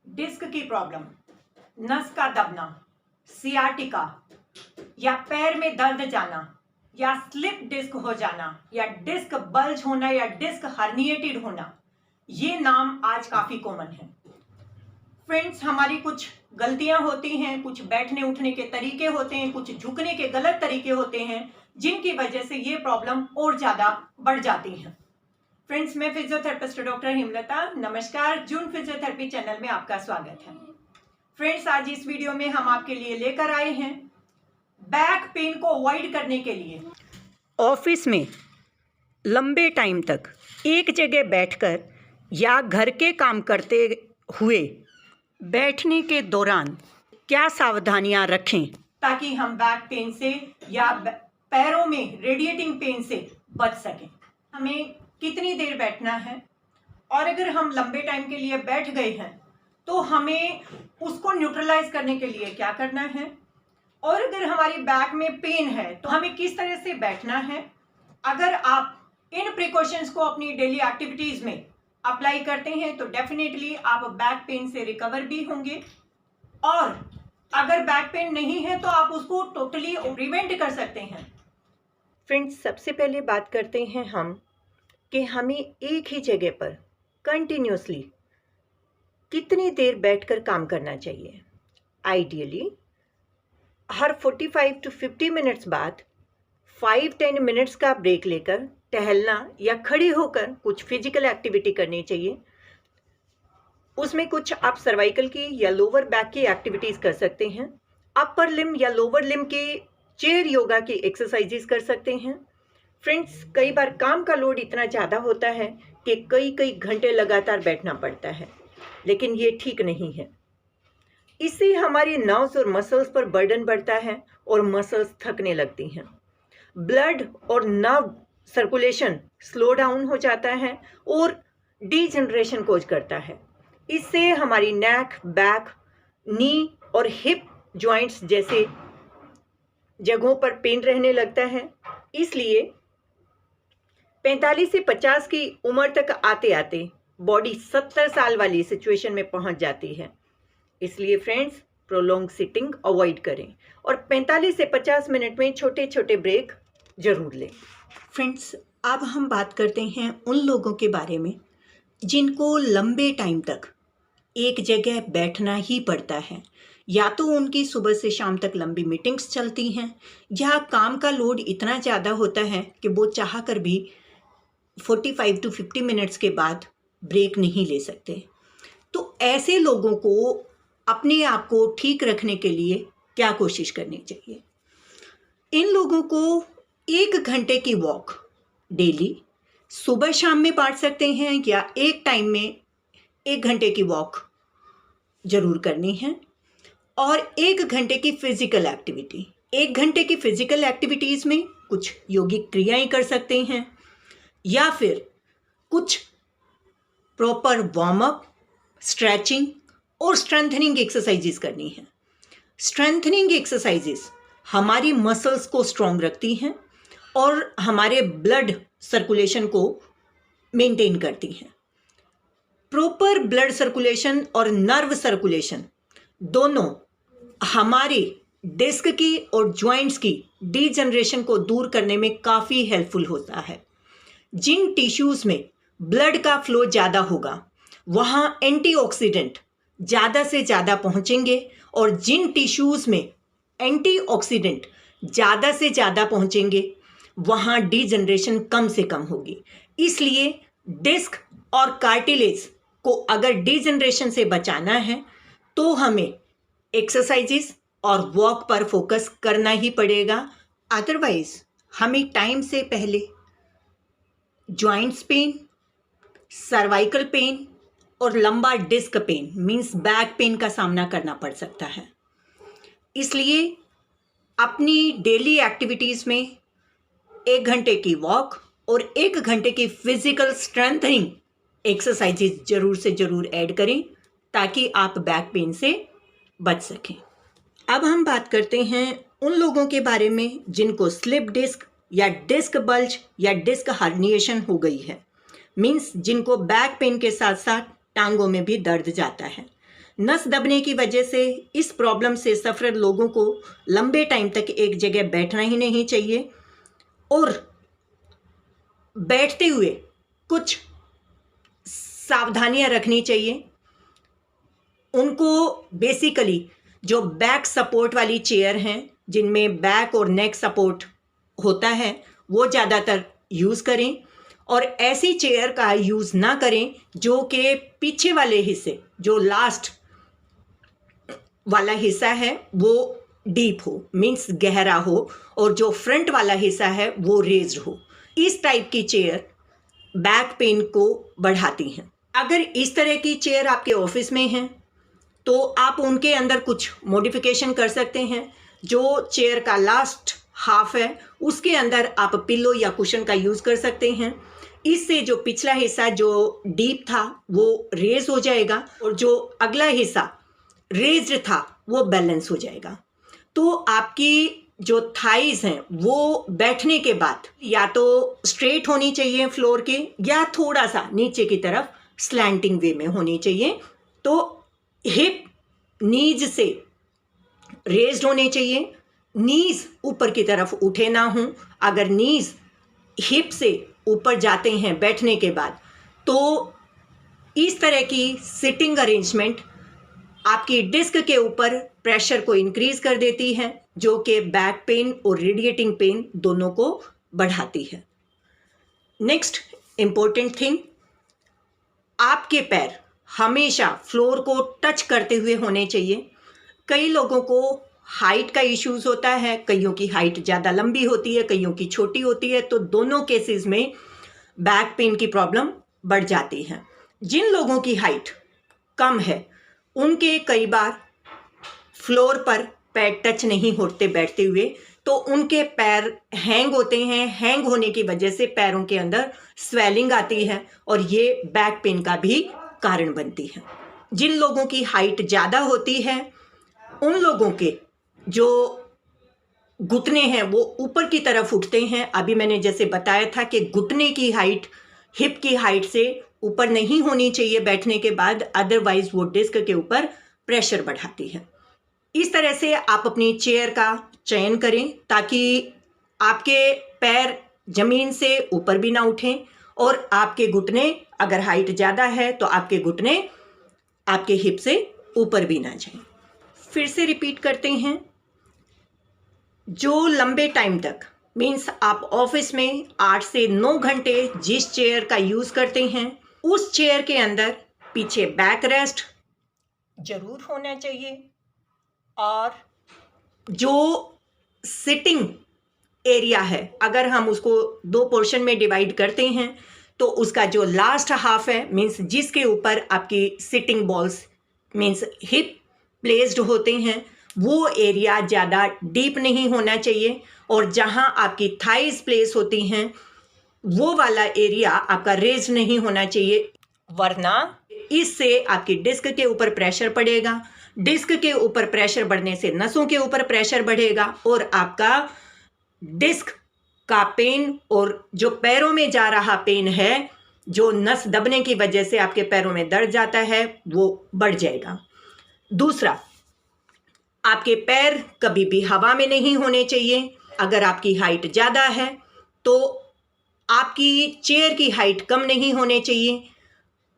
Disc की problem, नस का दबना, सियाटिका या पैर में दर्द जाना या स्लिप डिस्क हो जाना या डिस्क बल्ज होना या डिस्क हर्निएटेड होना, ये नाम आज काफी कॉमन है। फ्रेंड्स, हमारी कुछ गलतियां होती हैं, कुछ बैठने उठने के तरीके होते हैं, कुछ झुकने के गलत तरीके होते हैं, जिनकी वजह से ये प्रॉब्लम और ज्यादा बढ़ जाती है। फ्रेंड्स, मैं फिजियोथेरेपिस्ट डॉक्टर हेमलता, नमस्कार। जून फिजियोथेरेपी चैनल में आपका स्वागत है। फ्रेंड्स, आज इस वीडियो में हम आपके लिए लेकर आए हैं बैक पेन को अवॉइड करने के लिए ऑफिस में लंबे टाइम तक एक जगह बैठकर या घर के काम करते हुए बैठने के दौरान क्या सावधानियां रखें ताकि हम बैक पेन से या पैरों में रेडिएटिंग पेन से बच सकें। हमें कितनी देर बैठना है और अगर हम लंबे टाइम के लिए बैठ गए हैं तो हमें उसको न्यूट्रलाइज करने के लिए क्या करना है, और अगर हमारी बैक में पेन है तो हमें किस तरह से बैठना है। अगर आप इन प्रिकॉशंस को अपनी डेली एक्टिविटीज में अप्लाई करते हैं तो डेफिनेटली आप बैक पेन से रिकवर भी होंगे, और अगर बैक पेन नहीं है तो आप उसको टोटली प्रिवेंट कर सकते हैं। फ्रेंड्स, सबसे पहले बात करते हैं हम कि हमें एक ही जगह पर कंटिन्यूसली कितनी देर बैठकर काम करना चाहिए। आइडियली हर 45 to 50 मिनट्स बाद 5-10 मिनट्स का ब्रेक लेकर टहलना या खड़े होकर कुछ फिजिकल एक्टिविटी करनी चाहिए। उसमें कुछ आप सर्वाइकल की या लोअर बैक की एक्टिविटीज़ कर सकते हैं। अपर लिम या लोअर लिम की चेयर योगा की एक्सरसाइजेस कर सकते हैं। फ्रेंड्स, कई बार काम का लोड इतना ज़्यादा होता है कि कई घंटे लगातार बैठना पड़ता है, लेकिन ये ठीक नहीं है। इससे हमारी नर्व्स और मसल्स पर बर्डन बढ़ता है और मसल्स थकने लगती हैं। ब्लड और नर्व सर्कुलेशन स्लो डाउन हो जाता है और डीजनरेशन कोज करता है। इससे हमारी नेक, बैक, नी और हिप जॉइंट्स जैसे जगहों पर पेन रहने लगता है। इसलिए 45 से 50 की उम्र तक आते आते बॉडी 70 साल वाली सिचुएशन में पहुंच जाती है। इसलिए फ्रेंड्स, प्रोलॉन्ग सिटिंग अवॉइड करें और 45 से 50 मिनट में छोटे छोटे ब्रेक जरूर लें। फ्रेंड्स, अब हम बात करते हैं उन लोगों के बारे में जिनको लंबे टाइम तक एक जगह बैठना ही पड़ता है। या तो उनकी सुबह से शाम तक लंबी मीटिंग्स चलती हैं, या काम का लोड इतना ज़्यादा होता है कि वो चाह कर भी 45 to 50 मिनट्स के बाद ब्रेक नहीं ले सकते। तो ऐसे लोगों को अपने आप को ठीक रखने के लिए क्या कोशिश करनी चाहिए। इन लोगों को 1 घंटे की वॉक डेली सुबह शाम में बांट सकते हैं, या एक टाइम में 1 घंटे की वॉक जरूर करनी है, और 1 घंटे की फिजिकल एक्टिविटी। 1 घंटे की फिजिकल एक्टिविटीज़ में कुछ योगिक क्रियाएं कर सकते हैं, या फिर कुछ प्रॉपर वार्म अप, स्ट्रेचिंग और स्ट्रेंथनिंग एक्सरसाइजेस करनी है। स्ट्रेंथनिंग एक्सरसाइजेस हमारी मसल्स को स्ट्रॉन्ग रखती हैं और हमारे ब्लड सर्कुलेशन को मेंटेन करती हैं। प्रॉपर ब्लड सर्कुलेशन और नर्व सर्कुलेशन दोनों हमारे डिस्क की और जॉइंट्स की डीजनरेशन को दूर करने में काफ़ी हेल्पफुल होता है। जिन टिश्यूज़ में ब्लड का फ्लो ज़्यादा होगा वहाँ एंटीऑक्सीडेंट ज़्यादा से ज़्यादा पहुँचेंगे, और जिन टिश्यूज़ में एंटीऑक्सीडेंट ज़्यादा से ज़्यादा पहुँचेंगे वहाँ डीजनरेशन कम से कम होगी। इसलिए डिस्क और कार्टिलेज को अगर डीजनरेशन से बचाना है तो हमें एक्सरसाइजेस और वॉक पर फोकस करना ही पड़ेगा। अदरवाइज हमें टाइम से पहले जॉइंट्स पेन, सर्वाइकल पेन और lumbar disc pain means back pain का सामना करना पड़ सकता है। इसलिए अपनी डेली एक्टिविटीज़ में 1 घंटे की वॉक और 1 घंटे की फिजिकल स्ट्रेंथनिंग एक्सरसाइजेज जरूर से जरूर ऐड करें ताकि आप बैक पेन से बच सकें। अब हम बात करते हैं उन लोगों के बारे में जिनको स्लिप डिस्क या डिस्क बल्ज या डिस्क हर्निएशन हो गई है, मीन्स जिनको बैक पेन के साथ साथ टांगों में भी दर्द जाता है। नस दबने की वजह से इस प्रॉब्लम से सफ़र लोगों को लंबे टाइम तक एक जगह बैठना ही नहीं चाहिए और बैठते हुए कुछ सावधानियां रखनी चाहिए। उनको बेसिकली जो बैक सपोर्ट वाली चेयर हैं जिनमें बैक और नेक सपोर्ट होता है वो ज़्यादातर यूज़ करें और ऐसी चेयर का यूज़ ना करें जो कि पीछे वाले हिस्से, जो लास्ट वाला हिस्सा है वो डीप हो, मीन्स गहरा हो, और जो फ्रंट वाला हिस्सा है वो रेज्ड हो। इस टाइप की चेयर बैक पेन को बढ़ाती हैं। अगर इस तरह की चेयर आपके ऑफिस में है तो आप उनके अंदर कुछ मॉडिफिकेशन कर सकते हैं। जो चेयर का लास्ट हाफ है उसके अंदर आप पिलो या कुशन का यूज़ कर सकते हैं। इससे जो पिछला हिस्सा जो डीप था वो रेज हो जाएगा और जो अगला हिस्सा रेज्ड था वो बैलेंस हो जाएगा। तो आपकी जो थाइज हैं वो बैठने के बाद या तो स्ट्रेट होनी चाहिए फ्लोर के या थोड़ा सा नीचे की तरफ स्लैंटिंग वे में होनी चाहिए। तो हिप नीज से रेज्ड होने चाहिए, नीज ऊपर की तरफ उठे ना हों। अगर नीज हिप से ऊपर जाते हैं बैठने के बाद तो इस तरह की सिटिंग अरेंजमेंट आपकी डिस्क के ऊपर प्रेशर को इंक्रीज कर देती है जो कि बैक पेन और रेडिएटिंग पेन दोनों को बढ़ाती है। नेक्स्ट इम्पोर्टेंट थिंग, आपके पैर हमेशा फ्लोर को टच करते हुए होने चाहिए। कई लोगों को हाइट का इश्यूज होता है, कईयों की हाइट ज़्यादा लंबी होती है, कईयों की छोटी होती है, तो दोनों केसेस में बैक पेन की प्रॉब्लम बढ़ जाती है। जिन लोगों की हाइट कम है उनके कई बार फ्लोर पर पैर टच नहीं होते बैठते हुए, तो उनके पैर हैंग होते हैं। हैंग होने की वजह से पैरों के अंदर स्वेलिंग आती है और ये बैक पेन का भी कारण बनती है। जिन लोगों की हाइट ज़्यादा होती है उन लोगों के जो घुटने हैं वो ऊपर की तरफ उठते हैं। अभी मैंने जैसे बताया था कि घुटने की हाइट हिप की हाइट से ऊपर नहीं होनी चाहिए बैठने के बाद, अदरवाइज वो डिस्क के ऊपर प्रेशर बढ़ाती है। इस तरह से आप अपनी चेयर का चयन करें ताकि आपके पैर जमीन से ऊपर भी ना उठें और आपके घुटने, अगर हाइट ज़्यादा है तो आपके घुटने आपके हिप से ऊपर भी ना जाएं। फिर से रिपीट करते हैं, जो लंबे टाइम तक मीन्स आप ऑफिस में 8 से 9 घंटे जिस चेयर का यूज़ करते हैं उस चेयर के अंदर पीछे बैक रेस्ट जरूर होना चाहिए और जो सिटिंग एरिया है अगर हम उसको 2 पोर्शन में डिवाइड करते हैं तो उसका जो लास्ट हाफ है मीन्स जिसके ऊपर आपकी sitting balls means hip placed होते हैं वो एरिया ज़्यादा डीप नहीं होना चाहिए और जहां आपकी थाइज प्लेस होती हैं वो वाला एरिया आपका रेज नहीं होना चाहिए, वरना इससे आपकी डिस्क के ऊपर प्रेशर पड़ेगा। डिस्क के ऊपर प्रेशर बढ़ने से नसों के ऊपर प्रेशर बढ़ेगा और आपका डिस्क का पेन और जो पैरों में जा रहा पेन है, जो नस दबने की वजह से आपके पैरों में दर्द जाता है, वो बढ़ जाएगा। दूसरा, आपके पैर कभी भी हवा में नहीं होने चाहिए। अगर आपकी हाइट ज़्यादा है तो आपकी चेयर की हाइट कम नहीं होने चाहिए।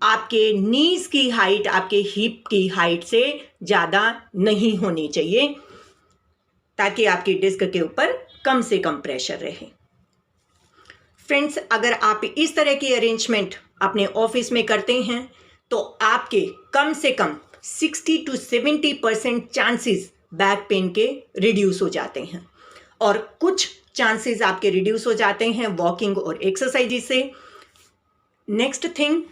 आपके नीज की हाइट आपके हिप की हाइट से ज़्यादा नहीं होनी चाहिए ताकि आपकी डिस्क के ऊपर कम से कम प्रेशर रहे। फ्रेंड्स, अगर आप इस तरह की अरेंजमेंट अपने ऑफिस में करते हैं तो आपके कम से कम 60 to 70% चांसेस बैक पेन के रिड्यूस हो जाते हैं और कुछ चांसेस आपके रिड्यूस हो जाते हैं वॉकिंग और एक्सरसाइज से। नेक्स्ट थिंग,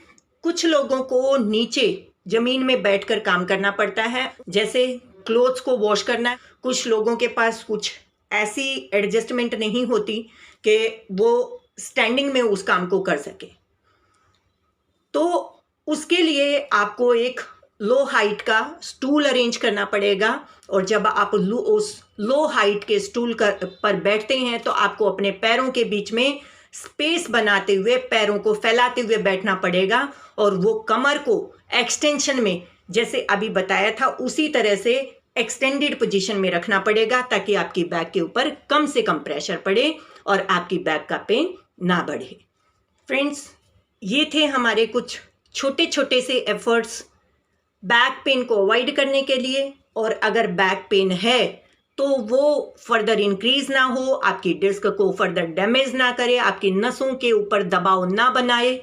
कुछ लोगों को नीचे जमीन में बैठकर काम करना पड़ता है, जैसे क्लोथ्स को वॉश करना। कुछ लोगों के पास कुछ ऐसी एडजस्टमेंट नहीं होती कि वो स्टैंडिंग में उस काम को कर सके, तो उसके लिए आपको एक लो हाइट का स्टूल अरेंज करना पड़ेगा और जब आप उस लो हाइट के स्टूल पर बैठते हैं तो आपको अपने पैरों के बीच में स्पेस बनाते हुए पैरों को फैलाते हुए बैठना पड़ेगा और वो कमर को एक्सटेंशन में जैसे अभी बताया था उसी तरह से एक्सटेंडेड पोजीशन में रखना पड़ेगा ताकि आपकी बैक के ऊपर कम से कम प्रेशर पड़े और आपकी बैक का पेन ना बढ़े। फ्रेंड्स, ये थे हमारे कुछ छोटे छोटे से एफर्ट्स बैक पेन को अवॉइड करने के लिए। और अगर बैक पेन है तो वो फर्दर इंक्रीज ना हो, आपकी डिस्क को फर्दर डैमेज ना करे, आपकी नसों के ऊपर दबाव ना बनाए,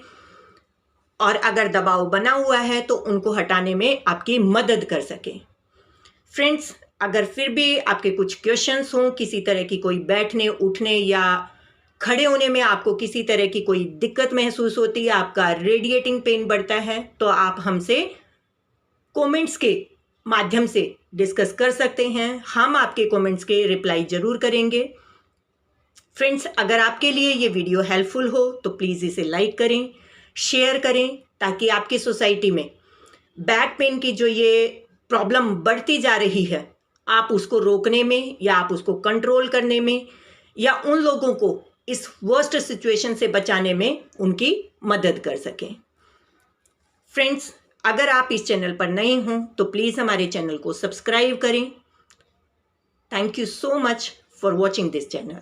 और अगर दबाव बना हुआ है तो उनको हटाने में आपकी मदद कर सके। फ्रेंड्स, अगर फिर भी आपके कुछ क्वेश्चंस हों, किसी तरह की कोई बैठने उठने या खड़े होने में आपको किसी तरह की कोई दिक्कत महसूस होती है, आपका रेडिएटिंग पेन बढ़ता है, तो आप हमसे कमेंट्स के माध्यम से डिस्कस कर सकते हैं। हम आपके कमेंट्स के रिप्लाई जरूर करेंगे। फ्रेंड्स, अगर आपके लिए ये वीडियो हेल्पफुल हो तो प्लीज़ इसे लाइक करें, शेयर करें, ताकि आपकी सोसाइटी में बैक पेन की जो ये प्रॉब्लम बढ़ती जा रही है, आप उसको रोकने में या आप उसको कंट्रोल करने में या उन लोगों को इस वर्स्ट सिचुएशन से बचाने में उनकी मदद कर सकें। फ्रेंड्स, अगर आप इस चैनल पर नए हों तो प्लीज़ हमारे चैनल को सब्सक्राइब करें। Thank you so much for watching this channel.